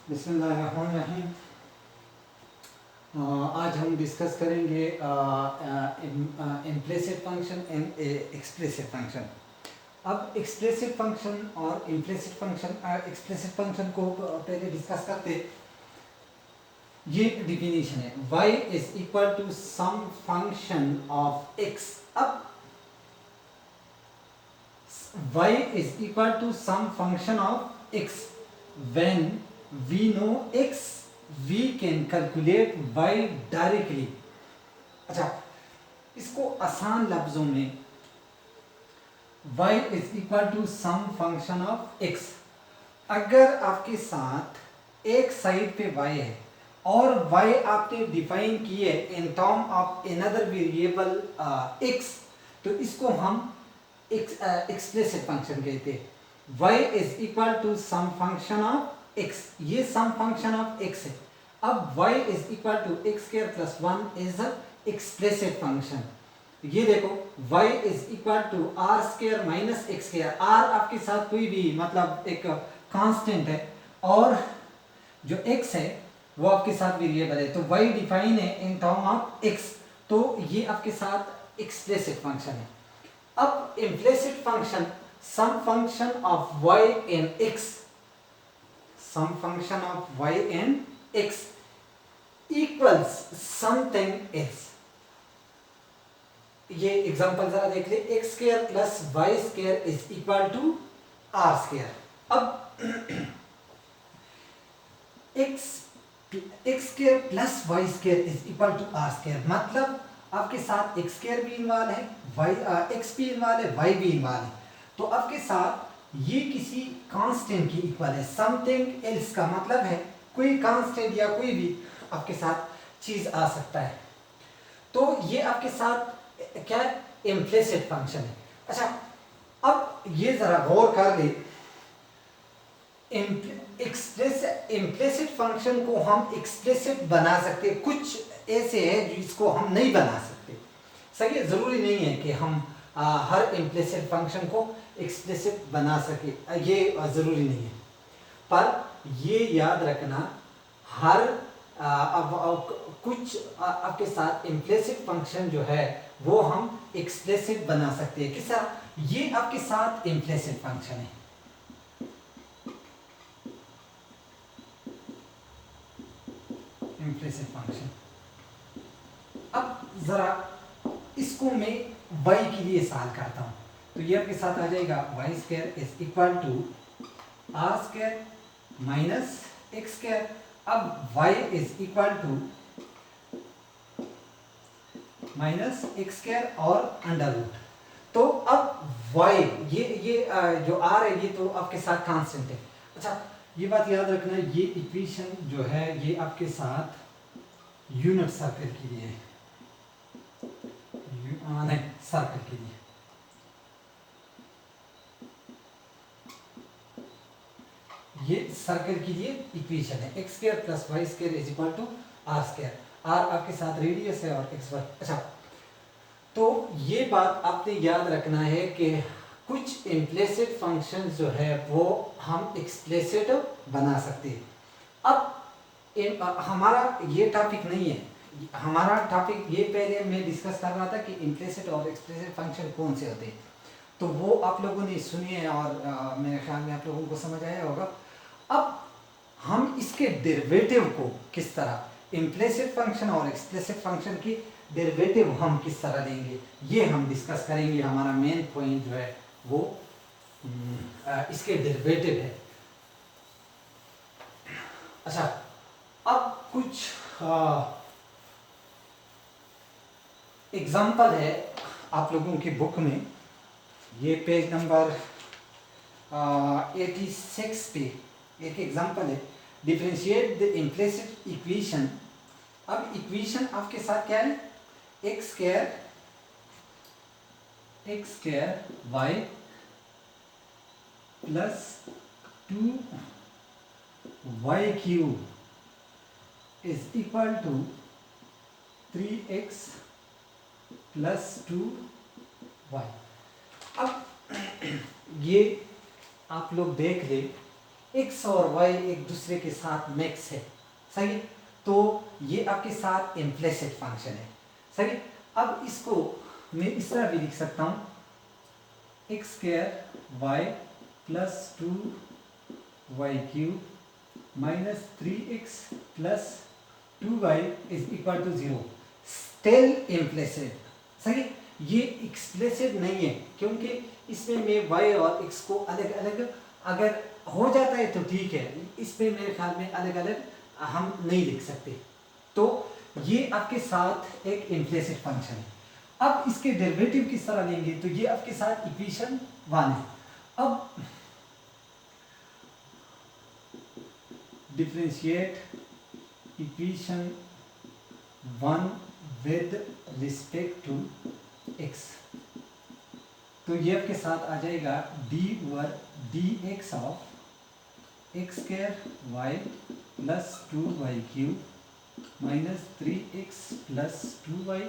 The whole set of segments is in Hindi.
बिस्मिल्लाहिर्रहमानिर्रहीम। आज हम डिस्कस करेंगे implicit function and explicit function. अब एक्सप्लिसिट फंक्शन और इम्प्लिसिट फंक्शन, एक्सप्लिसिट फंक्शन को पहले डिस्कस करते। ये डिफिनीशन है, y is equal to some function of x। अब y is equal to some function of x when we know x we can calculate y directly। अच्छा, इसको आसान लफ्जों में y is equal to some function of x। अगर आपके साथ एक साइड पे y है और y आपने डिफाइन किए in term of another variable x, तो इसको हम एक्सप्लिसिट फंक्शन कहते हैं। y is equal to some function of x, ये सम फंक्शन ऑफ x है। अब y is equal to x square plus 1 is explicit function. ये देखो, y is equal to r square minus x square. r आपके साथ कोई भी मतलब एक कांस्टेंट है और जो x है वो आपके साथ वेरिएबल है, तो y डिफाइन है इन टर्म ऑफ x, तो ये आपके साथ एक्सप्लिसिट फंक्शन है। अब implicit function, some function of y in x, some function of y in x equals something else. ये एग्जांपल जरा देख ले, x square plus y square is equal to r square. अब x square plus y square is equal to r square, मतलब आपके साथ एक्स स्क्वायर भी इन्वॉल्व है, वाई एक्स भी इन्वॉल्व है, वाई भी इन्वॉल्व है, तो आपके साथ ये किसी कांस्टेंट की इक्वल है। समथिंग एल्स का मतलब है कोई कांस्टेंट या कोई भी आपके साथ चीज आ सकता है, तो ये आपके साथ क्या इम्प्लिसिट फंक्शन है। अच्छा, अब ये जरा गौर कर ले, इम्प्लिसिट फंक्शन को हम एक्सप्लिसिट बना सकते, कुछ ऐसे हैं जिसको हम नहीं बना सकते। सही है, जरूरी नहीं है कि हम हर इम्प्लिसिट फंक्शन को एक्सप्लिसिट बना सके, ये जरूरी नहीं है। पर ये याद रखना, हर कुछ आपके साथ इम्प्लिसिट फंक्शन जो है वो हम एक्सप्लिसिट बना सकते हैं। किस तरह? ये आपके साथ इम्प्लिसिट फंक्शन है, इम्प्लिसिट फंक्शन। अब जरा इसको मैं y के लिए सॉल्व करता हूं, तो ये आपके साथ आ जाएगा y square is equal to r square minus x square. अब y is equal to minus x square और अंडर रूट, तो अब y ये जो r है ये तो आपके साथ कांस्टेंट है। अच्छा, ये बात याद रखना, ये इक्वेशन जो है ये आपके साथ यूनिट सर्कल के लिए है, नहीं सर्कल के लिए। ये सर्कल के लिए इक्वेशन है, x square plus y square is equal to r square. R आपके साथ रेडियस है और एक्स वाई। अच्छा, तो ये बात आपने याद रखना है कि कुछ इम्प्लिसिट फंक्शंस जो है वो हम एक्सप्लिसिट बना सकते हैं। अब हमारा ये टॉपिक नहीं है, हमारा टॉपिक ये पहले मैं डिस्कस कर रहा था कि इम्प्लिसिट और एक्सप्लिसिट फंक्शन कौन से होते हैं, तो वो आप लोगों ने सुनिए और मेरे ख्याल में आप लोगों को समझ आया होगा। अब हम इसके डेरिवेटिव को किस तरह, इम्प्लिसिट फंक्शन और एक्सप्लिसिट फंक्शन की डेरिवेटिव हम किस तरह लेंगे, ये हम डिस्कस करेंगे। हमारा मेन पॉइंट जो है वो इसके डेरिवेटिव है। अच्छा, अब कुछ एग्जाम्पल है आप लोगों की बुक में, ये पेज नंबर 86 पे एक एग्जाम्पल है, डिफरेंशिएट द इम्प्लिसिट इक्वेशन। अब इक्वेशन आपके साथ क्या है, x square y plus 2y cube is equal to 3x plus 2y। अब ये आप लोग देख ले, एक्स और वाई एक दूसरे के साथ मिक्स है, सही। तो ये आपके साथ इम्प्लिसिट फंक्शन है, सही। अब इसको मैं इस तरह भी लिख सकता हूँ, x square y plus 2y³ minus 3x plus 2y is equal to 0। Still implicit, सही। ये एक्सप्लिसिट नहीं है क्योंकि इसमें मैं y और x को अलग अलग अगर हो जाता है तो ठीक है, इसमें मेरे ख्याल में अलग अलग हम नहीं लिख सकते। तो ये आपके साथ एक इम्प्लिसिट फंक्शन है। अब इसके डेरिवेटिव किस तरह लेंगे, तो ये आपके साथ इक्वेशन 1 है। अब differentiate equation 1 with respect to x, तो ये आपके साथ आ जाएगा d over d x of x square y plus 2y³ minus 3x plus 2y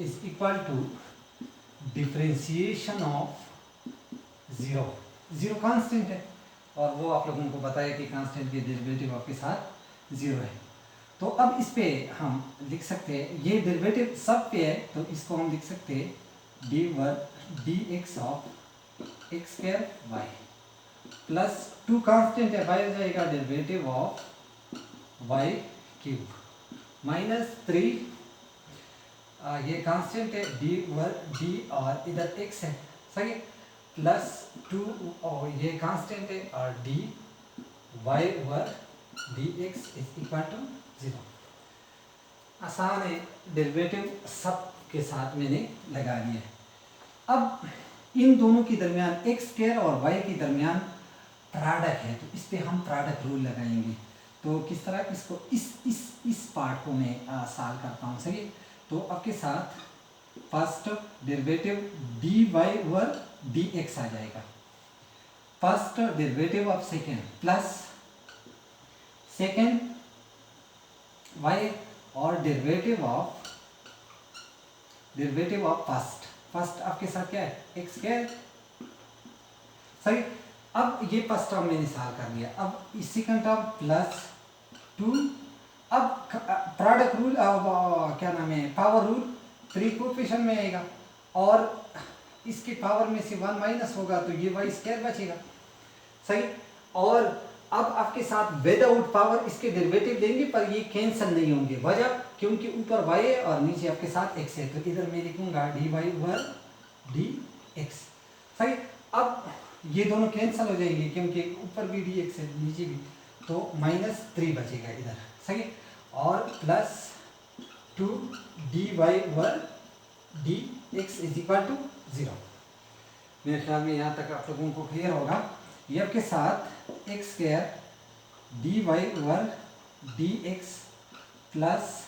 is equal to differentiation of 0। 0 constant है और वो आप लोगों को पता है कि कांस्टेंट के डेरिवेटिव आपके साथ 0 है। तो अब इस पे हम लिख सकते हैं, ये डेरिवेटिव सब पे है तो इसको हम लिख सकते हैं d over d x of x square y plus 2 constant है, वाई हो जाएगा डेरिवेटिव ऑफ y³ माइनस 3 ये कांस्टेंट है डी ओवर डी और इधर x है, सही। प्लस 2 और ये कांस्टेंट है और d y over d x is equal to 0। आसान है, डेरिवेटिव सब के साथ मैंने लगा लिया है। अब इन दोनों के दरमियान एक्स स्क्वायर और वाई के दरमियान प्रोडक्ट है तो इस पे हम प्रोडक्ट रूल लगाएंगे। तो किस तरह इसको इस पार्ट को मैं सॉल्व करता हूँ, सही। तो आपके साथ first derivative d y over d x आ जाएगा, first derivative of second plus second y और डेरिवेटिव ऑफ फर्स्ट आपके साथ क्या है एक्स स्क्वायर, सही। अब ये फर्स्ट टर्म मैंने सॉल्व कर लिया। अब इस सेकंड टर्म प्लस 2, अब प्रोडक्ट रूल क्या नाम है पावर रूल 3 कोएफिशिएंट में आएगा और इसके पावर में से 1 माइनस होगा तो ये वाई स्क्वायर बचेगा, सही। और अब आपके साथ विदाउट पावर इसके डेरिवेटिव देंगे पर ये कैंसिल नहीं होंगे, वजह क्योंकि ऊपर y है और नीचे आपके साथ x है, तो इधर मैं लिखूंगा d y over d x, सही। अब ये दोनों कैंसिल हो जाएंगे क्योंकि ऊपर भी डी एक्स है नीचे भी, तो -3 बचेगा इधर, सही। और plus 2 d y over d x is equal to 0। मेरे ख्याल में यहाँ तक आप लोगों को क्लियर होगा। ये आपके साथ x square d y over d x plus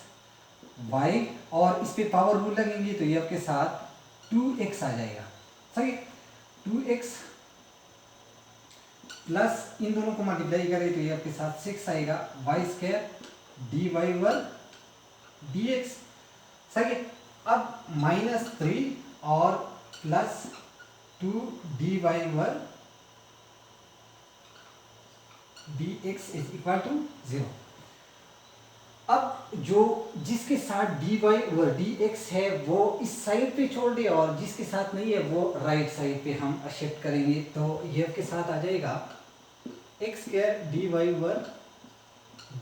y और इस पे पावर रूल लगेंगे तो ये आपके साथ 2x आ जाएगा, सही। 2x प्लस इन दोनों को मल्टीप्लाई करें तो ये आपके साथ 6 आएगा, y square d y over d x, सही। अब -3 और plus 2 d y over d x is equal to 0। अब जो जिसके साथ d y over d x है वो इस साइड पे छोड़ दे और जिसके साथ नहीं है वो राइट साइड पे हम शिफ्ट करेंगे, तो ये आपके साथ आ जाएगा x square d y over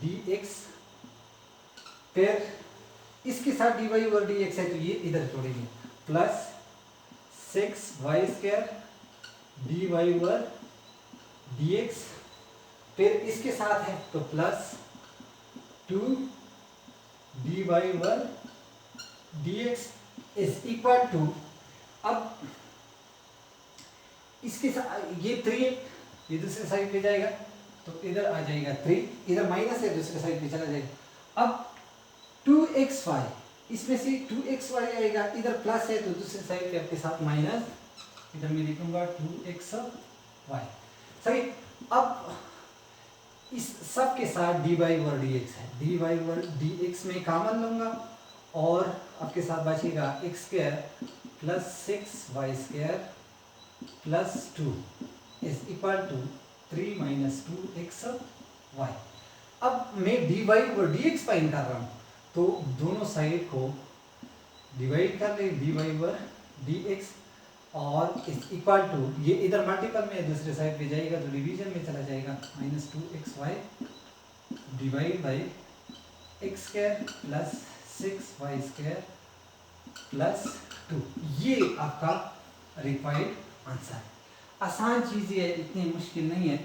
d x, फिर इसके साथ d y over d x है तो ये इधर छोड़ेंगे, plus 6 y square d y over d x, फिर इसके साथ है तो plus 2 d y over d x is equal to, अब इसके साथ ये 3 ये दूसरे साइड पे जाएगा तो इधर आ जाएगा 3, इधर माइनस है दूसरे साइड पे चला जाएगा। अब 2xy इसमें से 2xy आएगा, इधर प्लस है तो दूसरे साइड पे आपके साथ माइनस, इधर मैं लिखूंगा 2xy, सही। अब इस सब के साथ d y over d x है, d y over d x में कॉमन लूंगा और आपके साथ बचेगा x square plus 6 y square plus 2 is equal to 3 minus 2x y। अब मैं dy और dx फाइंड कर रहा हूँ, तो दोनों साइड को डिवाइड कर ले, dy और dx, और इस इक्वल टू, ये इधर मल्टीपल में दूसरे साइड पे जाएगा तो डिवीजन में चला जाएगा, minus 2xy divide by x square plus 6y square plus 2। ये आपका रिक्वायर्ड आंसर है। आसान चीज़ें है, इतनी मुश्किल नहीं है,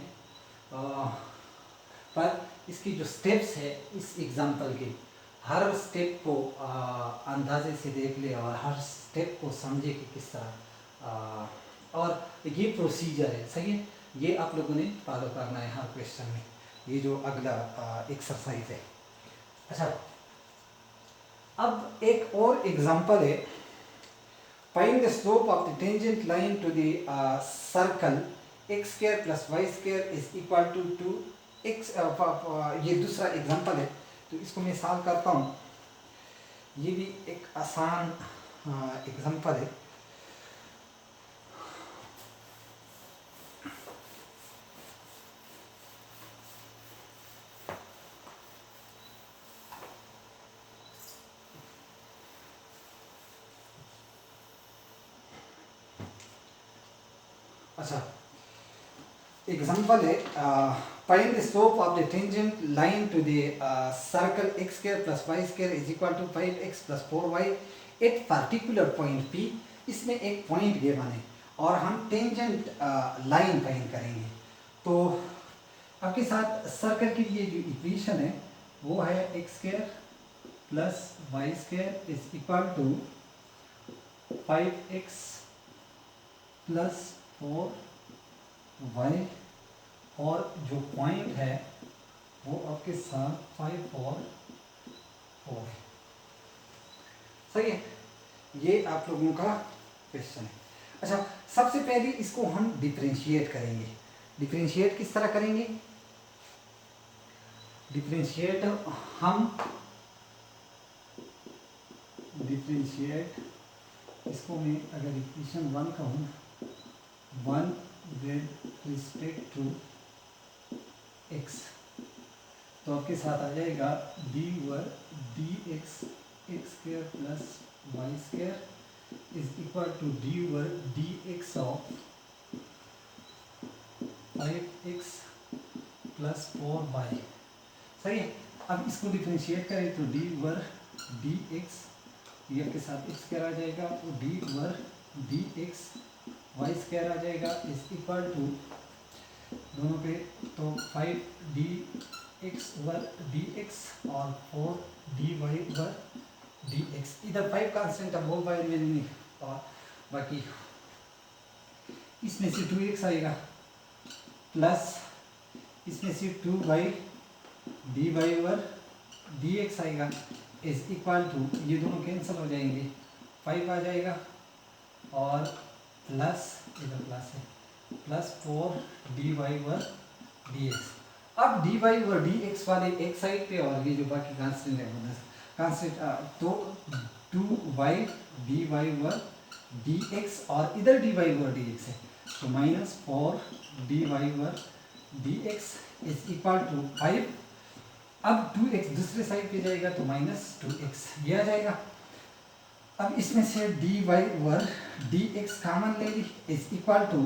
पर इसकी जो स्टेप्स है इस एग्जाम्पल के, हर स्टेप को अंदाजे से देख ले और हर स्टेप को समझे कि किस तरह, और ये प्रोसीजर है, सही है, ये आप लोगों ने फॉलो करना है हर क्वेश्चन में। ये जो अगला एक्सरसाइज है। अच्छा, अब एक और एग्जांपल है, find the slope of the tangent line to the circle x square plus y square is equal to 2x। ये दूसरा एग्जांपल है, तो इसको मैं सॉल्व करता हूँ। ये भी एक आसान एग्जांपल है। अच्छा, एग्जांपल है, find the slope of the tangent line to the circle x square plus y square is equal to 5x plus 4y at particular point P। इसमें एक पॉइंट गिवन है और हम टेंजेंट लाइन फाइंड करेंगे। तो आपके साथ सर्कल के लिए जो इक्वेशन है वो है x square plus y square is equal to 5x plus 4y, और जो पॉइंट है वो आपके साथ 5 और 4 है, सही है। ये आप लोगों का क्वेश्चन है। अच्छा, सबसे पहले इसको हम डिफरेंशिएट करेंगे। डिफरेंशिएट किस तरह करेंगे? डिफरेंशिएट इसको मैं अगर इक्वेशन 1 कहूँ, 1 विद रिस्पेक्ट टू x, तो आपके साथ आ जाएगा dy dx x square plus y square is equal to dy dx of 5x plus 4y, सही है। अब इसको डिफरेंशिएट करें तो dy dx, ये आपके साथ x स्क्वायर आ जाएगा, तो dy dx वाई स्क्वायर आ जाएगा इज इक्वल टू, दोनों पे तो 5 dx ओवर dx और 4 dy ओवर dx। इधर 5 कांस्टेंट अब वो बाय में नहीं, और बाकी इसमें से 2x आएगा प्लस इसमें से 2 dy ओवर dx आएगा इज इक्वल टू, ये दोनों कैंसिल हो जाएंगे, 5 आ जाएगा और प्लस, इधर प्लस है, प्लस 4 dy ओवर dx। अब dy ओवर dx वाले एक साइड पे और ये जो बाकी कांस्टेंट है वो कांस्टेंट, तो 2y dy ओवर dx और इधर dy ओवर dx है, तो minus 4 dy over dx is equal to 5। अब 2x दूसरे साइड पे जाएगा तो माइनस 2x ये आ जाएगा। अब इसमें से dy ओवर dx कॉमन ले ली इज इक्वल टू,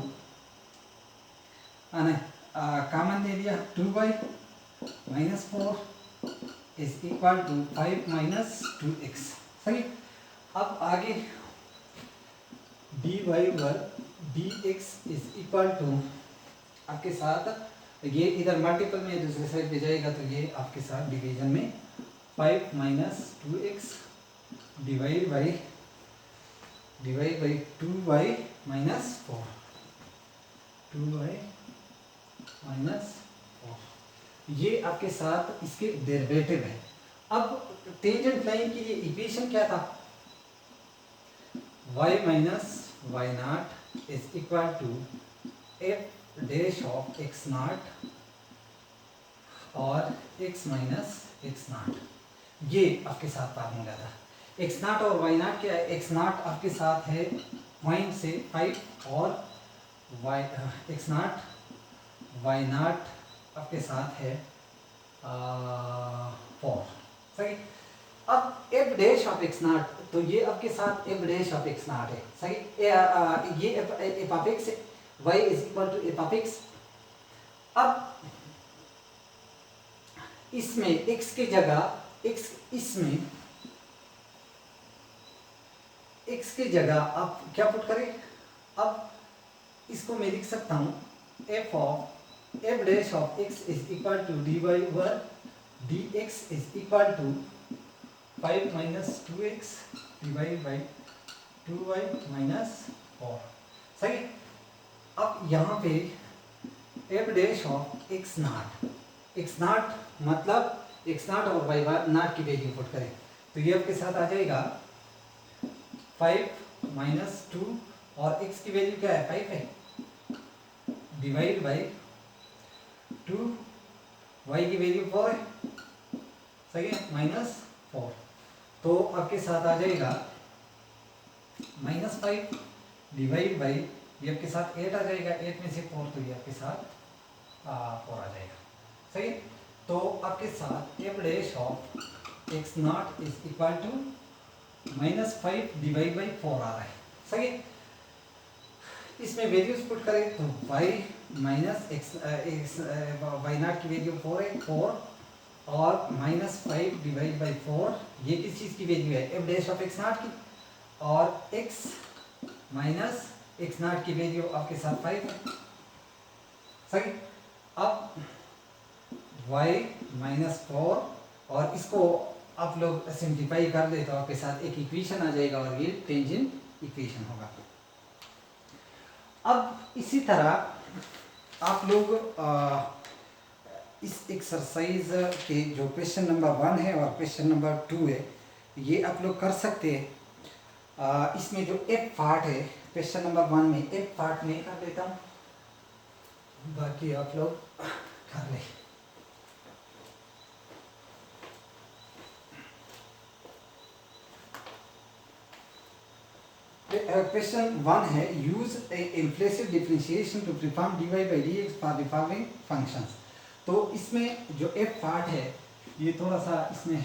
कॉमन ले लिया, 2y minus 4 is equal to 5 minus 2x, सही। अब आगे dy over dx is equal to, आपके साथ ये इधर मल्टीपल में दूसरे साइड पे जाएगा तो ये आपके साथ डिवीजन में 5 minus 2x divide by 2y minus 4, 2y minus 4, ये आपके साथ इसके डेरिवेटिव है। अब टेंजेंट लाइन के लिए इक्वेशन क्या था? y minus y not is equal to f dash of x not और x माइनस x नॉट, ये आपके साथ फार्मूला था। x नॉट और y नॉट क्या है? x नॉट आपके साथ है पॉइंट से 5 और y x not y not आपके साथ है 4, सही। अब f dash of x not, तो ये आपके साथ f dash of x not है, सही। ये एफ ऑफ एक्स है, y is equal to f of x. अब इसमें एक्स की जगह इसमें एक्स की जगह आप क्या पुट करें, अब इसको मैं लिख सकता हूँ f dash of x is equal to d y over d x is equal to 5 minus 2x divide by 2y minus 4, सही। अब यहाँ पे f dash of x not मतलब एक्स नाट और वाई नाट की वैल्यू पुट करें, तो ये आपके साथ आ जाएगा 5 माइनस 2 और x की वैल्यू क्या है 5 है, डिवाइड बाई 2, y की वैल्यू 4 है, सही है, माइनस 4। तो आपके साथ आ जाएगा -5 डिवाइड बाई, ये आपके साथ 8 आ जाएगा, 8 में से 4 तो ये आपके साथ 4 आ जाएगा, सही। तो आपके साथ f dash of x not is equal to -5 divide by 4 आ रहा है, सही। इसमें वैल्यूज पुट करें तो y minus x y not की वैल्यू 4 है, 4 और -5 डिवाइड बाई 4 ये किस चीज़ की वैल्यू है, F dash of x not की, और x माइनस एक्स नॉट की वैल्यू आपके साथ 5 है, सही। अब y माइनस 4 और इसको आप लोग सिंप्लीफाई कर दे तो आपके साथ एक इक्वेशन आ जाएगा और ये टेंजेंट इक्वेशन होगा। अब इसी तरह आप लोग इस एक्सरसाइज के जो क्वेश्चन नंबर 1 है और क्वेश्चन नंबर 2 है ये आप लोग कर सकते हैं। इसमें जो एक पार्ट है क्वेश्चन नंबर 1 में, एक पार्ट में कर लेता हूँ, बाकी आप लोग कर लें। क्वेश्चन 1 है use implicit differentiation to perform dy by dx for the following functions. तो इसमें जो f पार्ट है ये थोड़ा सा इसमें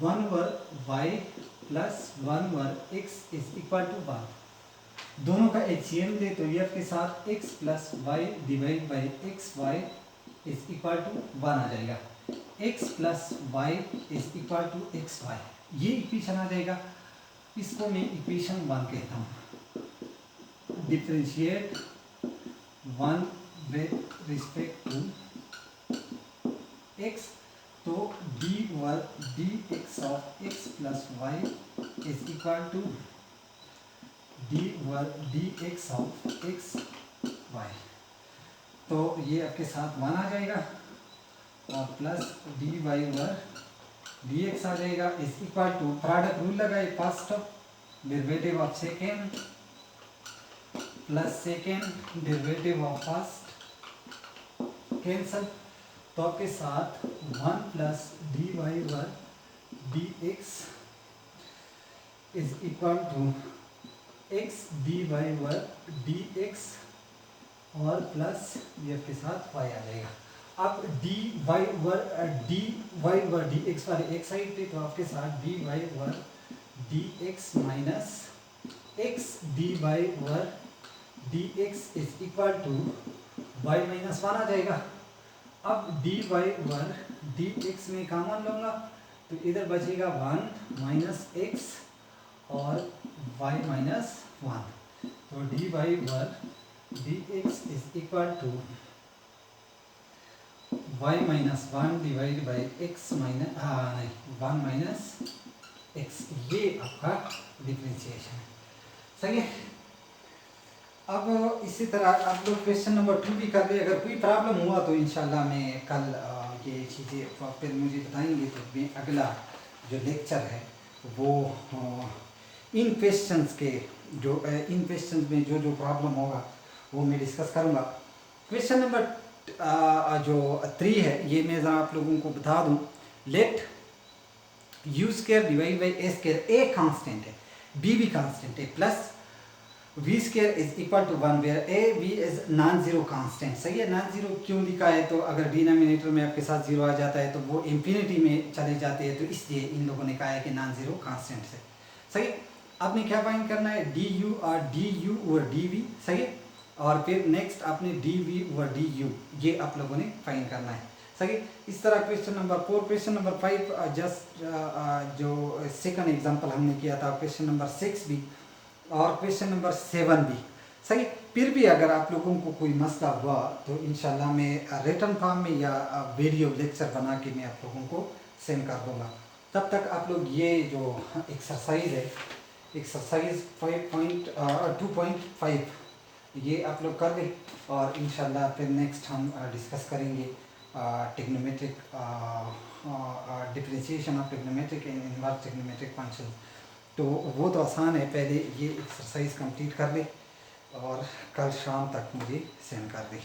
1 over y plus 1 over x is equal to 1, दोनों का एचसीएम दे तो ये आपके साथ x plus y divide by x y is equal to 1 आ जाएगा, x plus y is equal to x y, ये इक्वेशन आ जाएगा। इसको मैं इक्वेशन 1 कहता हूँ। Differentiate 1 with respect to x, तो d over dx of x plus y is equal to d over dx of x y, तो ये आपके साथ 1 आ जाएगा और प्लस dy ओवर dx आ जाएगा is equal to, product rule लगाए, first derivative of second plus second derivative of first cancel, तो आपके साथ 1 plus dy over dx is equal to x dy over dx और प्लस ये आपके साथ y आ जाएगा। अब dy ओवर dx वाले एक साइड पे, तो आपके साथ dy over dx minus x dy over dx is equal to y minus 1 आ जाएगा। अब dy ओवर dx में कॉमन लूँगा तो इधर बचेगा 1 माइनस x और y माइनस 1, तो dy over dx is equal to y minus 1 divide by x minus 1 minus x, ये आपका डिफरेंशिएशन है, सही है। अब इसी तरह आप लोग क्वेश्चन नंबर 2 भी कर ले, अगर कोई प्रॉब्लम हुआ तो इंशाल्लाह मैं कल ये चीज़ें फिर मुझे बताएंगे, तो मैं अगला जो लेक्चर है वो इन क्वेश्चंस के जो इन क्वेश्चंस में जो प्रॉब्लम होगा वो मैं डिस्कस करूँगा। क्वेश्चन नंबर जो 3 है ये मैं ज़रा आप लोगों को बता दूं, let u square divide by a square, a constant है, b भी कांस्टेंट है, plus v square is equal to 1 where a v is non zero constant. सही है, नॉन जीरो क्यों लिखा है, तो अगर डिनोमिनेटर में आपके साथ जीरो आ जाता है तो वो इंफिनिटी में चले जाते हैं, तो इसलिए इन लोगों ने कहा है कि नॉन जीरो कांस्टेंट से। सही, आपने क्या फाइंड करना है, डी यू और डी वी। सही, और फिर नेक्स्ट आपने डी वी और डी यू, ये आप लोगों ने फाइंड करना है। सही, इस तरह question number 4, question number 5 just जो सेकंड एग्जांपल हमने किया था, क्वेश्चन नंबर 6 भी और क्वेश्चन नंबर 7 भी। सही, फिर भी अगर आप लोगों को कोई मसला हुआ तो इंशाल्लाह मैं रिटन फॉर्म में या वीडियो लेक्चर बना के मैं आप लोगों को सेंड कर दूँगा। तब तक आप लोग ये जो एक्सरसाइज है, एक्सरसाइज 2.5 ये आप लोग कर लें, और इंशाल्लाह फिर नेक्स्ट हम डिस्कस करेंगे trigonometric differentiation of trigonometric and inverse trigonometric function. तो वो तो आसान है, पहले ये एक्सरसाइज कंप्लीट कर ले और कल शाम तक मुझे सेंड कर दे।